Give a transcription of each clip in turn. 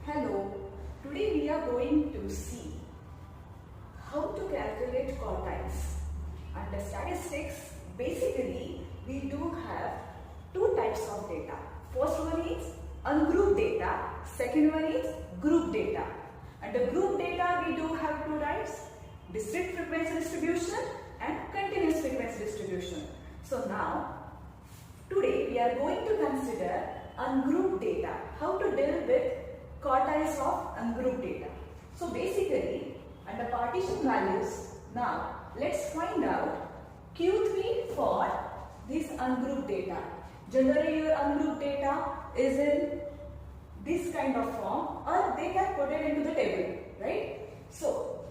Hello, today we are going to see how to calculate quartiles. Under statistics, basically we do have two types of data. First one is ungrouped data, second one is group data. Under group data we do have two types, discrete frequency distribution and continuous frequency distribution. So now, today we are going to consider ungrouped data, how to deal with quartiles of ungrouped data. So basically, under partition values, now let's find out Q3 for this ungrouped data. Generally your ungrouped data is in this kind of form, or they can put it into the table, right? So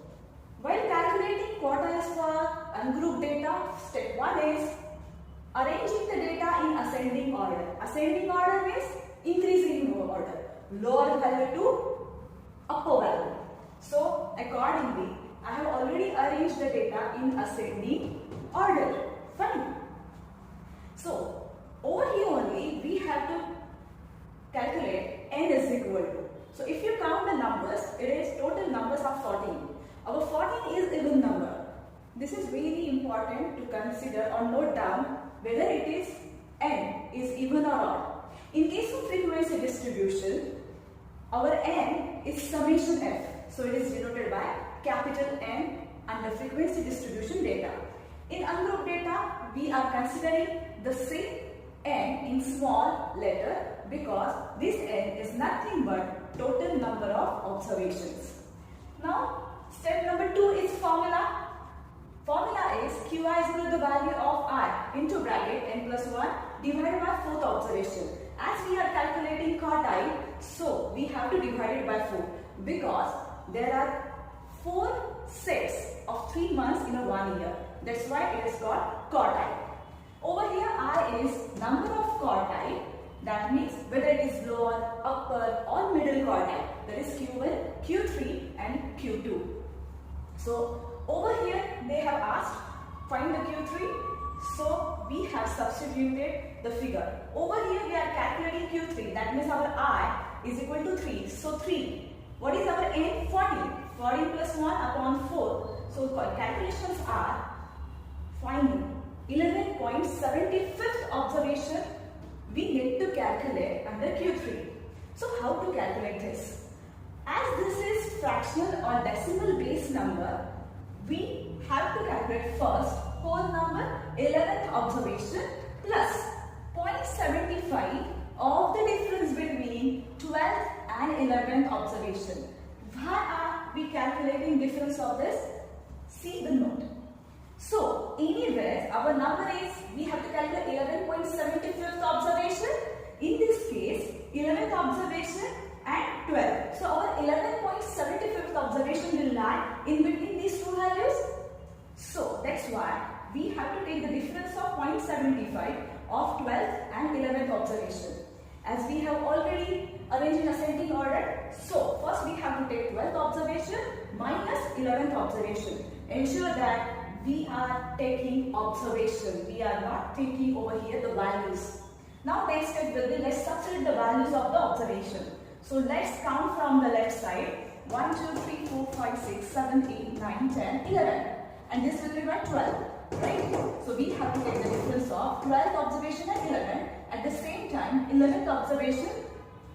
while calculating quartiles for ungrouped data, step 1 is arranging the data in ascending order. Ascending order means increasing order. Lower value to upper value. So accordingly, I have already arranged the data in ascending order. Fine. So over here only we have to calculate n is equal to. So if you count the numbers, it is total numbers are 14. Our 14 is even number. This is very important to consider or note down whether it is n is even or odd. In case of frequency distribution, our n is summation f. So it is denoted by capital N under frequency distribution data. In ungrouped data, we are considering the same n in small letter because this n is nothing but total number of observations. Now, step number 2 is formula. Formula is Qi is equal to the value of I into bracket n plus 1 divided by 4th observation. As we are calculating quartile, so we have to divide it by 4 because there are 4 sets of 3 months in a 1 year. That's why it is called quartile. Over here I is number of quartile, that means whether it is lower, upper or middle quartile, that is Q1, Q3 and Q2. So over here they have asked find the Q3. So we have substituted the figure. Over here we are calculating Q3. That means our I is equal to 3. So 3. What is our n? 14. 14 plus 1 upon 4. So calculations are finding 11.75th observation we need to calculate under Q3. So how to calculate this? As this is fractional or decimal base number, we have to calculate first whole number 11th observation plus 0.75 of the difference between 12th and 11th observation. Why are we calculating difference of this? See the note. So anywhere our number is, we have to calculate 11.75th observation. In this case 11th observation and 12th. So our 11.75th observation will lie in between these two values. So that's why we have to take the difference of 0.75 of 12th and 11th observation. As we have already arranged in ascending order, so first we have to take 12th observation minus 11th observation. Ensure that we are taking observation. We are not taking over here the values. Now next step will be, let's substitute the values of the observation. So let's count from the left side. 1, 2, 3, 4, 5, 6, 7, 8, 9, 10, 11. And this will be by 12. Right? So we have to take the difference of 12th observation and 11. At the same time, 11th observation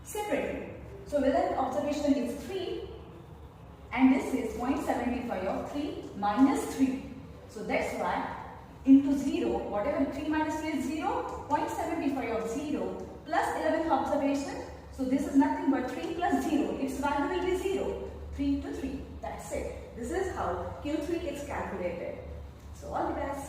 separately. So 11th observation is 3 and this is 0.75 of 3 minus 3. So that's why into 0, whatever 3 minus 3 is 0, 0.75 of 0 plus 11th observation. So this is nothing but 3 plus 0. Its value will be 0. 3 to 3. That's it. This is how Q3 is calculated. So all the best.